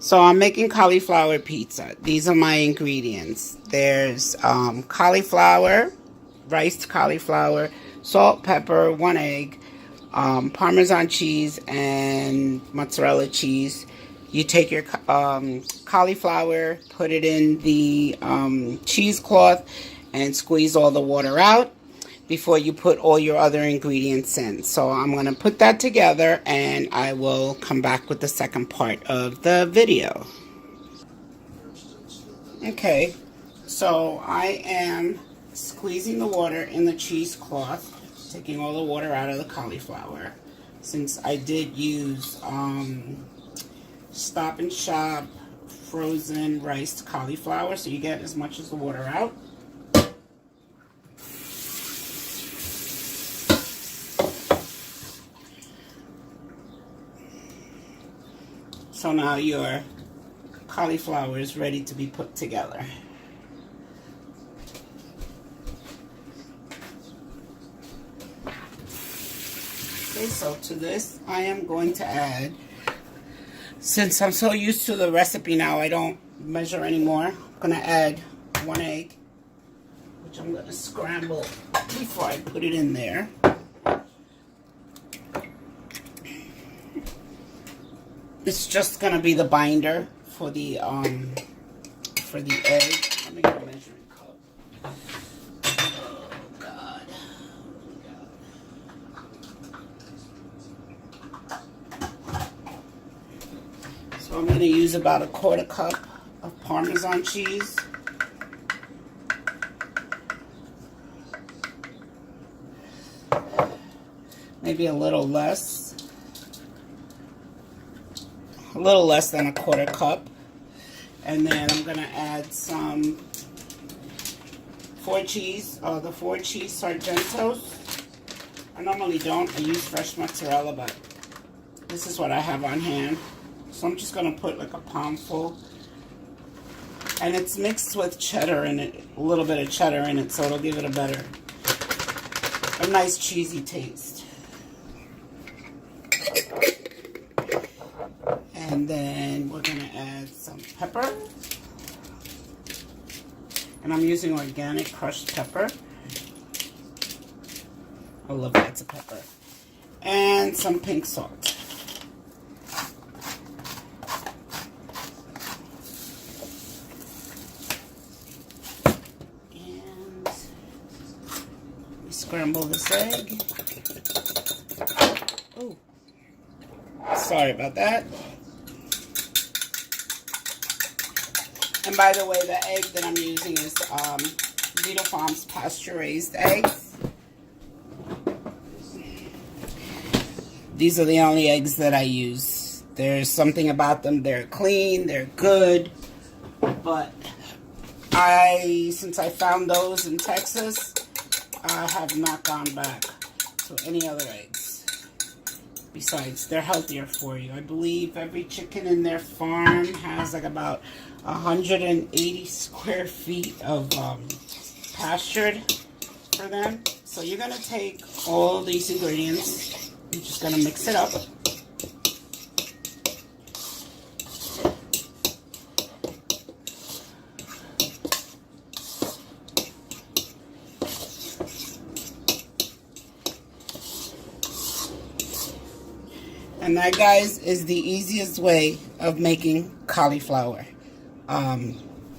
So I'm making cauliflower pizza. These are my ingredients. There's cauliflower, riced cauliflower, salt, pepper, 1 egg, Parmesan cheese, and mozzarella cheese. You take your cauliflower, put it in the cheesecloth, and squeeze all the water out before you put all your other ingredients in. So I'm going to put that together and I will come back with the second part of the video. Okay, so I am squeezing the water in the cheesecloth, taking all the water out of the cauliflower. Since I did use Stop and Shop frozen riced cauliflower, so you get as much as the water out. So now your cauliflower is ready to be put together. Okay, so to this I am going to add, since I'm so used to the recipe now, I don't measure anymore. I'm going to add 1 egg, which I'm going to scramble before I put it in there. It's just gonna be the binder for the egg. Let me get a measuring cup. Oh God. So I'm gonna use about 1/4 cup of Parmesan cheese. Maybe a little less. A little less than 1/4 cup. And then I'm going to add some the 4 cheese Sargentos. I normally don't. I use fresh mozzarella, but this is what I have on hand. So I'm just going to put like a palmful. And it's mixed with cheddar in it, a little bit of cheddar in it, so it'll give it a nice cheesy taste. And then we're going to add some pepper. And I'm using organic crushed pepper. I love lots of pepper. And some pink salt. And we scramble this egg. Oh, sorry about that. And by the way, the egg that I'm using is Vita Farms Pasture raised eggs. These are the only eggs that I use. There's something about them, they're clean, they're good, but since I found those in Texas, I have not gone back to any other eggs. Besides, they're healthier for you. I believe every chicken in their farm has like about 180 square feet of pastured for them. So you're going to take all these ingredients. You're just going to mix it up. And that, guys, is the easiest way of making cauliflower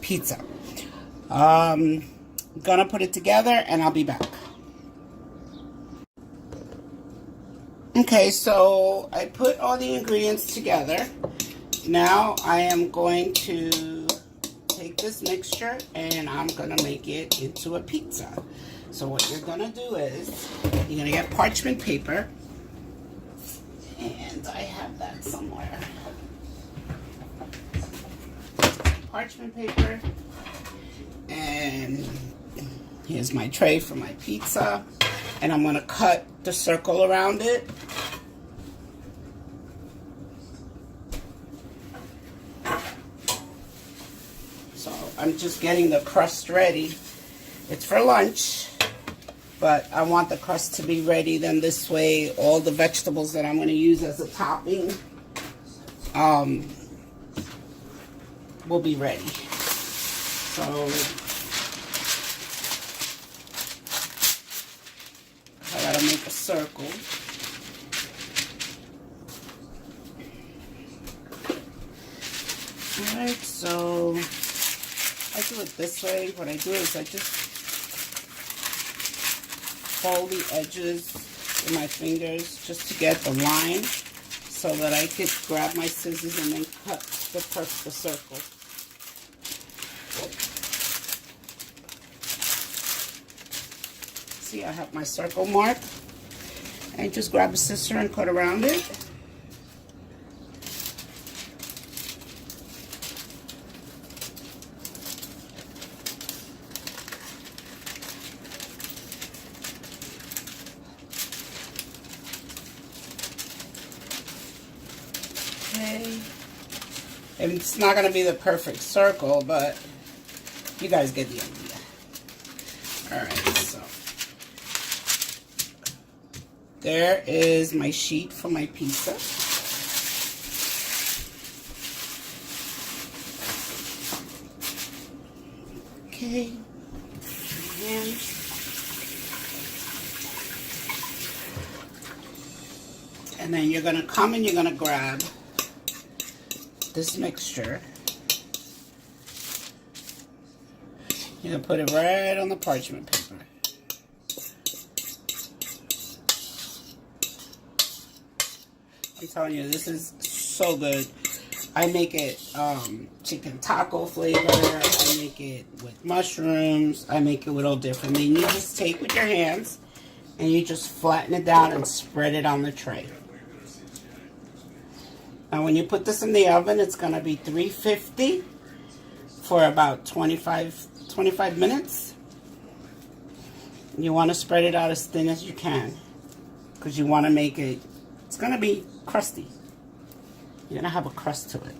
pizza. I'm gonna put it together and I'll be back. Okay, so I put all the ingredients together. Now I am going to take this mixture and I'm gonna make it into a pizza. So what you're gonna do is you're gonna get parchment paper. And I have that somewhere. Parchment paper. And here's my tray for my pizza. And I'm going to cut the circle around it. So I'm just getting the crust ready. It's for lunch. But I want the crust to be ready. Then this way, all the vegetables that I'm going to use as a topping will be ready. So I gotta make a circle. Alright, so I do it this way. What I do is I just fold the edges with my fingers just to get the line so that I could grab my scissors and then cut the circle. See, I have my circle marked. And just grab a scissor and cut around it. Okay. And it's not going to be the perfect circle, but you guys get the idea. Alright, so there is my sheet for my pizza. Okay. And then you're going to come and you're going to grab this mixture. You're going to put it right on the parchment paper. I'm telling you, this is so good. I make it chicken taco flavor. I make it with mushrooms. I make it with all different. Then you just take with your hands and you just flatten it down and spread it on the tray. Now when you put this in the oven, it's going to be 350 for about 25 minutes. You want to spread it out as thin as you can because you want to make it, it's going to be crusty. You're going to have a crust to it.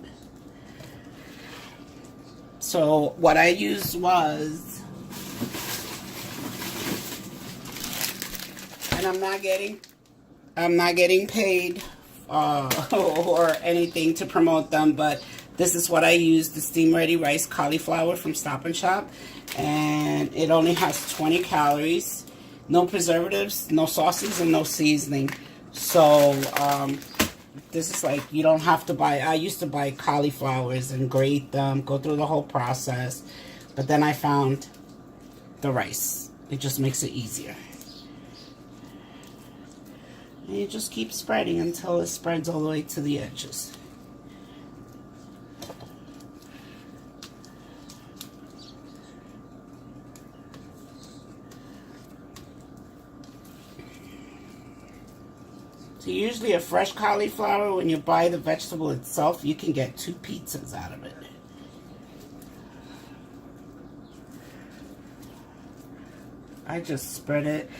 So what I used was, and I'm not getting paid or anything to promote them, but this is what I use, the steam ready rice cauliflower from Stop and Shop, and it only has 20 calories, no preservatives, no sauces, and no seasoning. So this is like, you don't have to buy, I used to buy cauliflowers and grate them, go through the whole process, but then I found the rice. It just makes it easier. And you just keep spreading until it spreads all the way to the edges. So usually a fresh cauliflower, when you buy the vegetable itself, you can get 2 pizzas out of it. I just spread it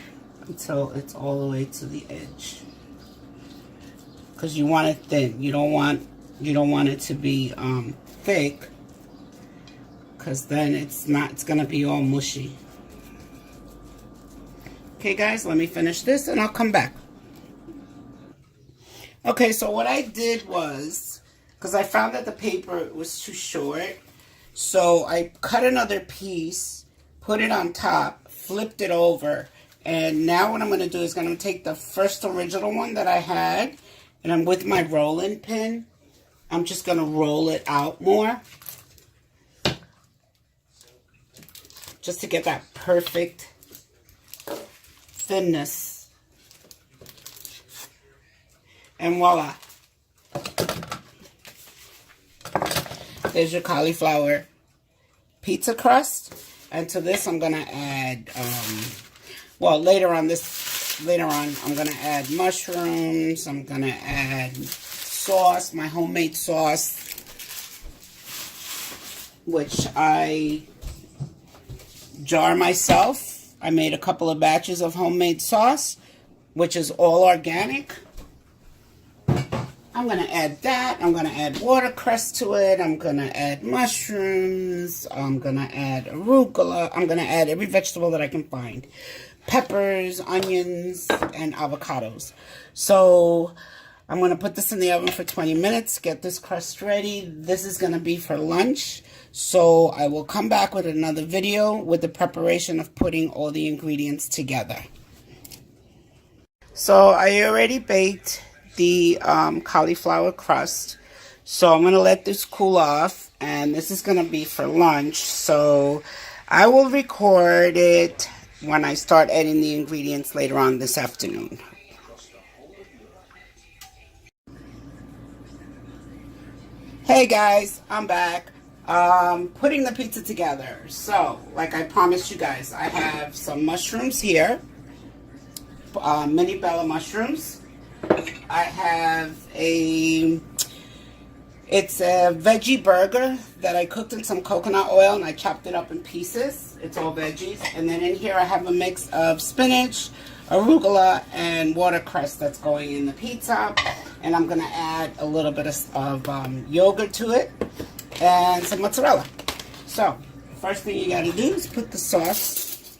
until it's all the way to the edge. Because you want it thin. You don't want it to be thick, because then it's gonna be all mushy. Okay guys, let me finish this and I'll come back. Okay, so what I did was, because I found that the paper was too short, so I cut another piece, put it on top, flipped it over, and now what I'm going to do is I'm going to take the first original one that I had, and I'm with my rolling pin, I'm just going to roll it out more, just to get that perfect thinness. And voila. There's your cauliflower pizza crust. And to this I'm gonna add well, later on I'm gonna add mushrooms, I'm gonna add sauce, my homemade sauce, which I jar myself. I made a couple of batches of homemade sauce, which is all organic. I'm going to add that. I'm going to add watercress to it. I'm going to add mushrooms. I'm going to add arugula. I'm going to add every vegetable that I can find. Peppers, onions, and avocados. So I'm going to put this in the oven for 20 minutes, get this crust ready. This is going to be for lunch. So I will come back with another video with the preparation of putting all the ingredients together. So I already baked the cauliflower crust. So I'm going to let this cool off, and this is going to be for lunch. So I will record it when I start adding the ingredients later on this afternoon. Hey guys, I'm back. Putting the pizza together. So, like I promised you guys, I have some mushrooms here. Mini bella mushrooms. I have it's a veggie burger that I cooked in some coconut oil and I chopped it up in pieces. It's all veggies. And then in here I have a mix of spinach, arugula, and watercress that's going in the pizza. And I'm going to add a little bit of yogurt to it and some mozzarella. So, first thing you got to do is put the sauce.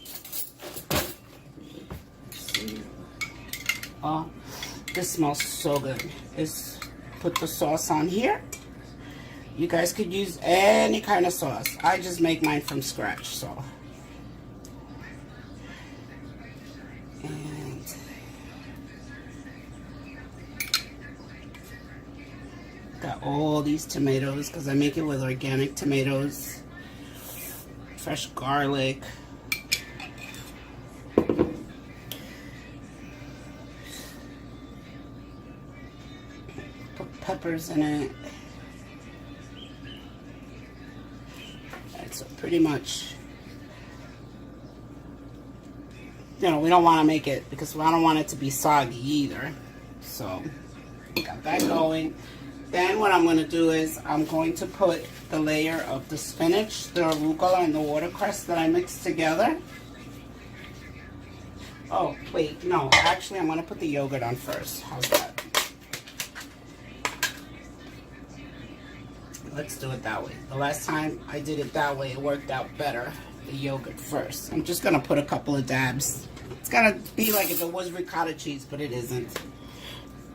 Oh, this smells so good. Is put the sauce on here. You guys could use any kind of sauce. I just make mine from scratch, so. And got all these tomatoes because I make it with organic tomatoes, fresh garlic. Put peppers in it. Right, so pretty much, you know, we don't want to make it because I don't want it to be soggy either. So got that going. Then what I'm going to do is I'm going to put the layer of the spinach, the arugula, and the watercress that I mixed together. Oh, wait, no. Actually, I'm going to put the yogurt on first. How's that? Let's do it that way. The last time I did it that way, it worked out better. The yogurt first. I'm just going to put a couple of dabs. It's going to be like if it was ricotta cheese, but it isn't.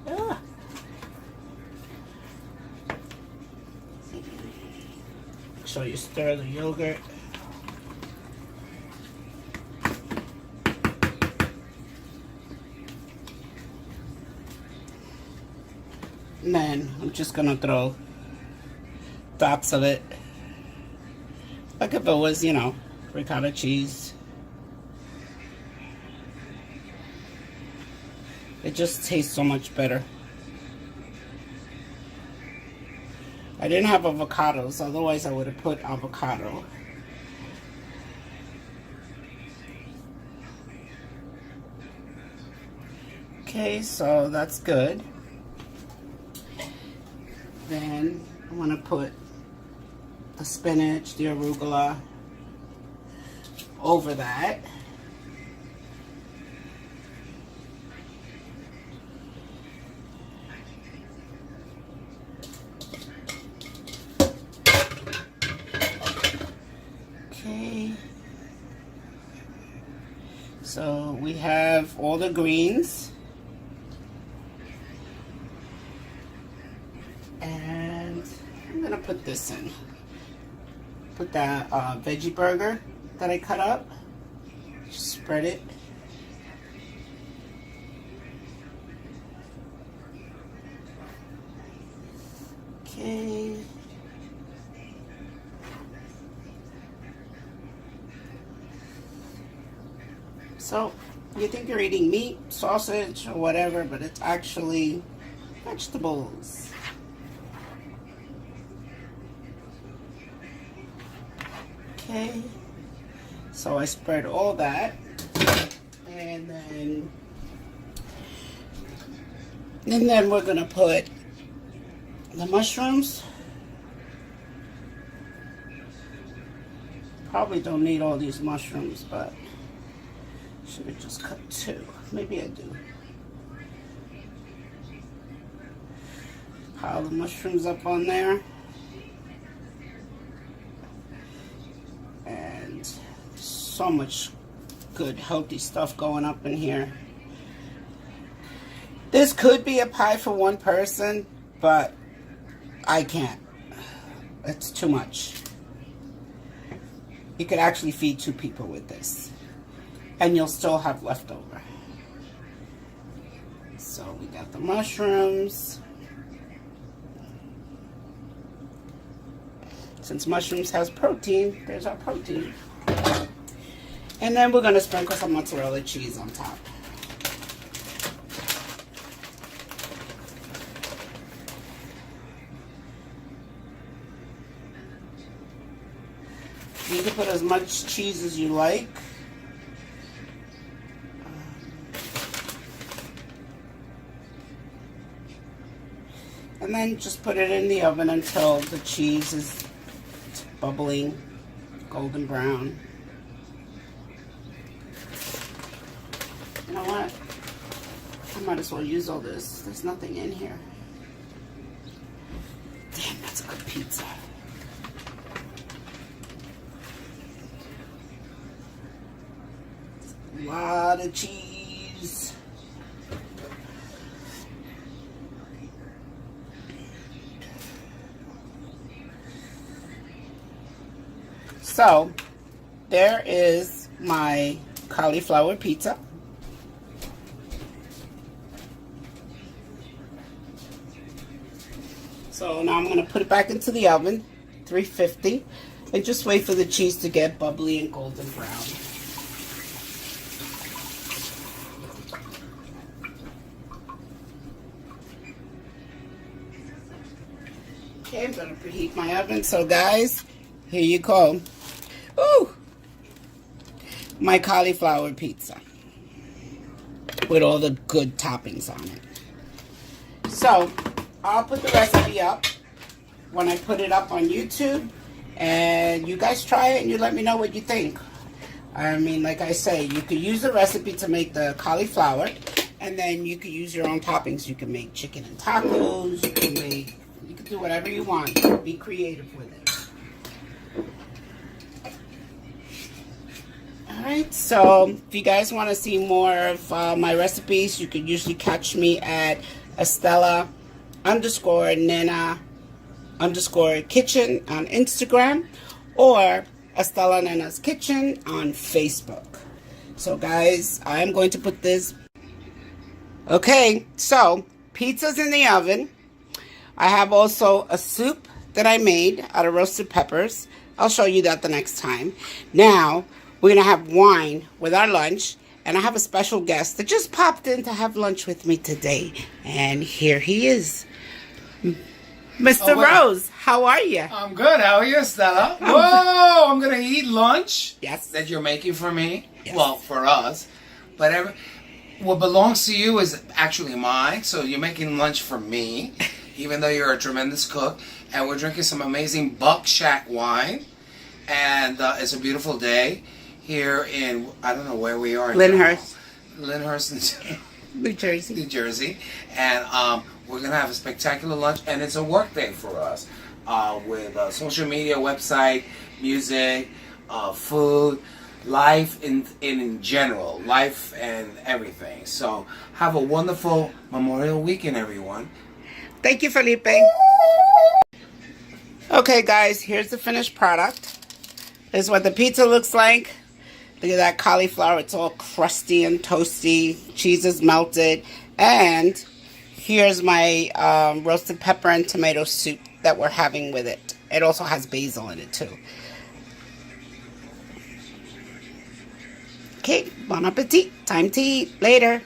Ah. So you stir the yogurt. And then I'm just gonna throw dots of it. Like if it was, you know, ricotta cheese. It just tastes so much better. I didn't have avocados, otherwise I would have put avocado. Okay, so that's good. Then I want to put the spinach, the arugula over that. Okay. So we have all the greens. And I'm going to put this in. Put that veggie burger that I cut up. Just spread it. Okay. So, you think you're eating meat, sausage, or whatever, but it's actually vegetables. Okay, so I spread all that, and then we're gonna put the mushrooms. Probably don't need all these mushrooms, but should have just cut two. Maybe I do. Pile the mushrooms up on there. And so much good healthy stuff going up in here. This could be a pie for one person, but I can't. It's too much. You could actually feed 2 people with this, and you'll still have leftover. So we got the mushrooms. Since mushrooms has protein, there's our protein. And then we're going to sprinkle some mozzarella cheese on top. You can put as much cheese as you like. And then just put it in the oven until the cheese is bubbling, golden brown. You know what? I might as well use all this. There's nothing in here. Damn, that's a good pizza. A lot of cheese. So, there is my cauliflower pizza. So now I'm going to put it back into the oven, 350, and just wait for the cheese to get bubbly and golden brown. Okay, I'm going to preheat my oven. So guys, here you go. Ooh! My cauliflower pizza with all the good toppings on it. So, I'll put the recipe up when I put it up on YouTube, and you guys try it and you let me know what you think. I mean, like I say, you could use the recipe to make the cauliflower, and then you could use your own toppings. You can make chicken and tacos, you can do whatever you want. Be creative with it. Alright, so if you guys want to see more of my recipes, you can usually catch me at Estela _Nena _kitchen on Instagram, or Estela Nena's Kitchen on Facebook. So guys, I'm going to put this. Okay, so pizza's in the oven. I have also a soup that I made out of roasted peppers. I'll show you that the next time. Now, we're going to have wine with our lunch. And I have a special guest that just popped in to have lunch with me today. And here he is. Mr. Rose, how are you? I'm good. How are you, Estela? Whoa, I'm going to eat lunch. Yes. That you're making for me. Yes. Well, for us. But what belongs to you is actually mine. So you're making lunch for me, even though you're a tremendous cook. And we're drinking some amazing Buck-Shack wine. And it's a beautiful day here in, I don't know where we are. Lyndhurst. Lyndhurst, New Jersey. New Jersey. And we're going to have a spectacular lunch. And it's a work day for us with social media, website, music, food, life in general. Life and everything. So have a wonderful Memorial Weekend, everyone. Thank you, Felipe. Okay, guys, here's the finished product. This is what the pizza looks like. Look at that cauliflower. It's all crusty and toasty. Cheese is melted. And here's my roasted pepper and tomato soup that we're having with it. It also has basil in it, too. Okay, bon appetit. Time to eat. Later.